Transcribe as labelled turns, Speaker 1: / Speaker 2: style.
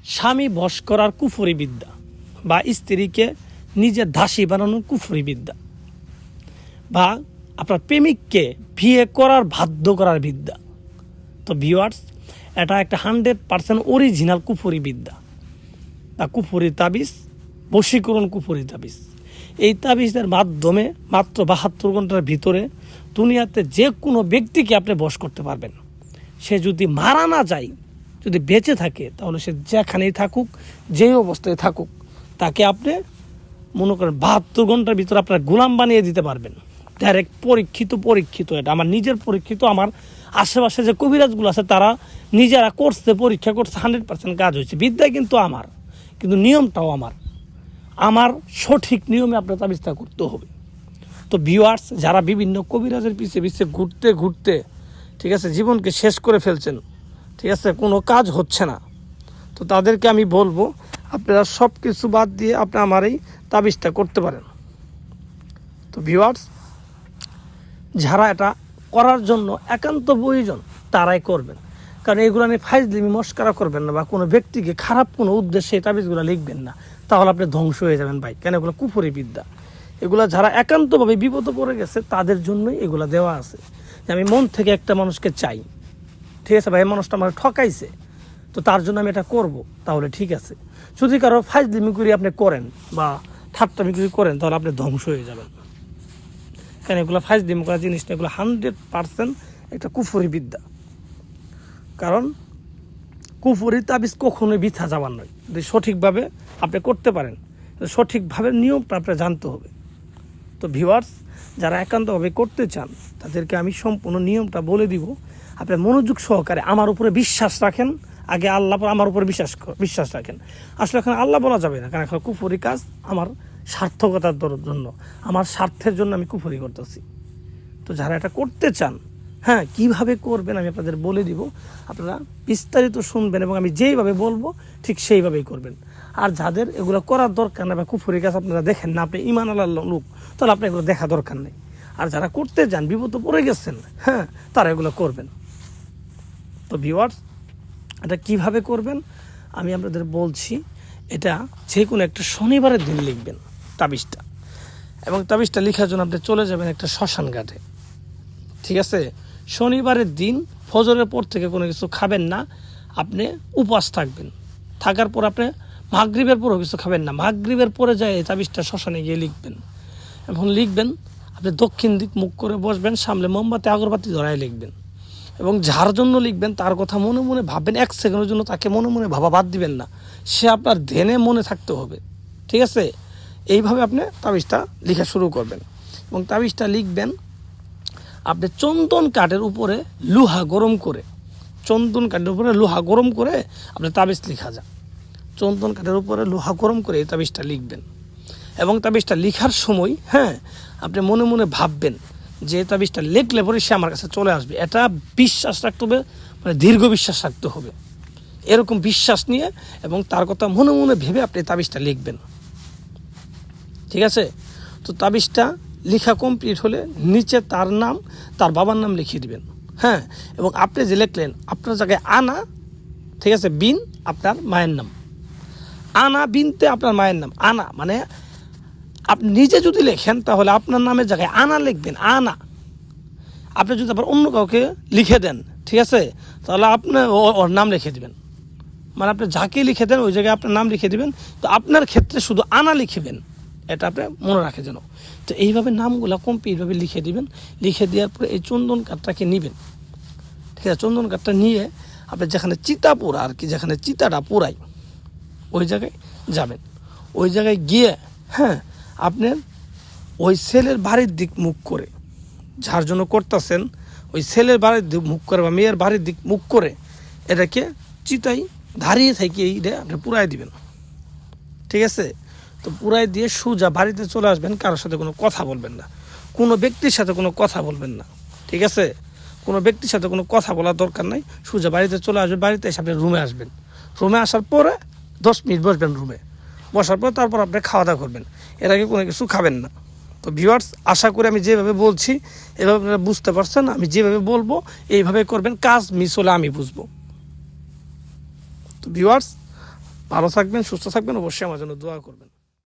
Speaker 1: স্বামী বশ করার কুফরি বিদ্যা বা স্ত্রীকে নিজের দাসী বানানোর কুফরি বিদ্যা বা আপনার প্রেমিককে বিয়ে করার বাধ্য করার বিদ্যা। তো ভিউয়ার্স, এটা একটা 100% অরিজিনাল কুফরি বিদ্যা বা কুফরি তাবিজ, বশীকরণ কুফরি তাবিজ। এই তাবিজের মাধ্যমে মাত্র 72 ঘন্টার ভিতরে দুনিয়াতে যে কোনো ব্যক্তিকে আপনি বশ করতে পারবেন। সে যদি মারা না যায়, যদি বেঁচে থাকে, তাহলে সে যেখানেই থাকুক, যেই অবস্থায় থাকুক, তাকে আপনি মনে করেন 72 ঘন্টার ভিতরে আপনার গোলাম বানিয়ে দিতে পারবেন। ডাইরেক্ট পরীক্ষিত এটা আমার নিজের পরীক্ষিত। আমার আশেপাশে যে কবিরাজগুলো আছে তারা নিজেরা করছে, পরীক্ষা করছে, 100% কাজ হয়েছে। বিদ্যা কিন্তু আমার, কিন্তু নিয়মটাও আমার সঠিক নিয়মে আপনার তাবিজটা করতে হবে। তো ভিউয়ার্স, যারা বিভিন্ন কবিরাজের পিছে ঘুরতে ঠিক আছে জীবনকে শেষ করে ফেলছেন, ঠিক আছে, কোনো কাজ হচ্ছে না, তো তাদেরকে আমি বলবো আপনারা সব কিছু বাদ দিয়ে আপনি আমার এই তাবিজটা করতে পারেন। তো ভিউয়ার্স, যারা এটা করার জন্য একান্ত প্রয়োজন তারাই করবেন, কারণ এগুলো নিয়ে ফাইজলিমি মস্কারা করবেন না বা কোনো ব্যক্তিকে খারাপ কোনো উদ্দেশ্যে এই তাবিজগুলো লিখবেন না, তাহলে আপনি ধ্বংস হয়ে যাবেন ভাই। কেন? এগুলো কুফরি বিদ্যা। এগুলো যারা একান্তভাবে বিপদে পড়ে গেছে তাদের জন্যই এগুলো দেওয়া আছে। যে আমি মন থেকে একটা মানুষকে চাই, ঠিক আছে ভাই, এই মানুষটা আমার ঠকাইছে, তো তার জন্য আমি এটা করব, তাহলে ঠিক আছে। যদি কারো ফাইজলিমি করে আপনি করেন বা ঠাট্টামি করে করেন, তাহলে আপনি ধ্বংস হয়ে যাবেন। কেন? এগুলো ফাইজলিমি করা জিনিস না, এগুলো 100% একটা কুফরি বিদ্যা। কারণ কুফরি তাবিজ কখনোই বৃথা যাবার নয়। যদি সঠিকভাবে আপনি করতে পারেন, সঠিকভাবে নিয়মটা আপনার জানতে হবে। তো ভিউয়ার্স, যারা একান্তভাবে করতে চান তাদেরকে আমি সম্পূর্ণ নিয়মটা বলে দিব। আপনি মনোযোগ সহকারে আমার উপরে বিশ্বাস রাখেন। আগে আল্লাহ, আমার উপরে বিশ্বাস রাখেন। আসলে এখন আল্লাহ বলা যাবে না, কারণ এখন কুফরি কাজ আমার সার্থকতার জন্য, আমার স্বার্থের জন্য আমি কুফরি করতেছি। তো যারা এটা করতে চান, হ্যাঁ, কিভাবে করবেন আমি আপনাদের বলে দিব। আপনারা বিস্তারিত শুনবেন এবং আমি যেইভাবে বলবো ঠিক সেইভাবেই করবেন। আর যাদের এগুলো করার দরকার না বা কুফরি কাজ আপনারা দেখেন না, আপনি ঈমান আল্লাহর লোক, তাহলে আপনি এগুলো দেখা দরকার নেই। আর যারা করতে যান, বিপদে পড়ে গেছেন, হ্যাঁ, তারা এগুলো করবেন। তো ভিউয়ার্স, এটা কিভাবে করবেন আমি আপনাদের বলছি। এটা যে কোনো একটা শনিবারের দিন লিখবেন তাবিজটা, এবং তাবিজটা লেখার জন্য আপনি চলে যাবেন একটা শ্মশান ঘাটে, ঠিক আছে। শনিবারের দিন ফজরের পর থেকে কোনো কিছু খাবেন না, আপনি উপবাস থাকবেন। থাকার পর আপনি মাগরিবের পরও কিছু খাবেন না। মাগরিবের পরে যায় এই তাবিজটা শ্মশানে গিয়ে লিখবেন। এবং লিখবেন আপনি দক্ষিণ দিক মুখ করে বসবেন, সামনে মোমবাতি আগরবাতি ধরায় লিখবেন। এবং যার জন্য লিখবেন তার কথা মনে মনে ভাববেন। 1 সেকেন্ডের জন্য তাকে মনে মনে ভাবা বাদ দিবেন না, সে আপনার ধ্যানে মনে থাকতে হবে, ঠিক আছে। এইভাবে আপনি তাবিজটা লেখা শুরু করবেন। এবং তাবিজটা লিখবেন আপনি চন্দন কাঠের উপরে লোহা গরম করে, আপনি তাবিজ লেখা যায়। চন্দন কাঠের উপরে লোহা গরম করে এই তাবিজটা লিখবেন। এবং তাবিজটা লেখার সময়, হ্যাঁ, আপনি মনে মনে ভাববেন যে তাবিজটা লিখলে পরে সে আমার কাছে চলে আসবে। এটা বিশ্বাস রাখতে হবে, মানে দীর্ঘ বিশ্বাস রাখতে হবে। এরকম বিশ্বাস নিয়ে এবং তার কথা মনে মনে ভেবে আপনি তাবিজটা লিখবেন, ঠিক আছে। তো তাবিজটা লেখা কমপ্লিট হলে নিচে তার নাম, তার বাবার নাম লিখিয়ে দিবেন, হ্যাঁ। এবং আপনি যে লিখলেন আপনার জায়গায় আনা, ঠিক আছে, বিন আপনার মায়ের নাম, আনা বিনতে আপনার মায়ের নাম। আনা মানে আপনি নিজে যদি লেখেন তাহলে আপনার নামের জায়গায় আনা লিখবেন, আনা। আপনি যদি আবার অন্য কাউকে লিখে দেন, ঠিক আছে, তাহলে আপনি ওর নাম লিখে দিবেন। মানে আপনি যাকে লিখে দেন ওই জায়গায় আপনার নাম লিখে দিবেন। তো আপনার ক্ষেত্রে শুধু আনা লিখবেন, এটা আপনি মনে রাখে যেন। তো এইভাবে নামগুলো কমপ্লিটভাবে লিখে দিবেন। লিখে দেওয়ার পরে এই চন্দন কাঠটাকে নেবেন, ঠিক আছে। চন্দন কাঠটা নিয়ে আপনি যেখানে চিতা পোড়া আর কি, যেখানে চিতাটা পোড়াই ওই জায়গায় যাবেন। ওই জায়গায় গিয়ে, হ্যাঁ, আপনার ওই ছেলের বাড়ির দিক মুখ করে, যার জন্য করতেছেন ওই ছেলের বাড়ির দিক মুখ করে বা মেয়ের বাড়ির দিক মুখ করে এটাকে চিতাই দাঁড়িয়ে থেকে এইটা আপনি পুরাই দিবেন, ঠিক আছে। তো পুরাই দিয়ে সোজা বাড়িতে চলে আসবেন। কারোর সাথে কোনো কথা বলবেন না, কোনো ব্যক্তির সাথে কোনো কথা বলবেন না, ঠিক আছে। কোনো ব্যক্তির সাথে কোনো কথা বলার দরকার নাই। সোজা বাড়িতে চলে আসবেন। বাড়িতে এসে আপনি রুমে আসবেন। রুমে আসার পরে 10 মিনিট বসবেন রুমে। বসার পর তারপর আপনি খাওয়া দাওয়া করবেন। এর আগে কোনো কিছু খাবেন না। তো ভিউয়ার্স, আশা করি আমি যেভাবে বলছি এভাবে আপনারা বুঝতে পারছেন। আমি যেভাবে বলবো এইভাবে করবেন, কাজ মিস হলে আমি বুঝবো। তো ভিউয়ার্স, ভালো থাকবেন, সুস্থ থাকবেন, অবশ্যই আমার জন্য দোয়া করবেন।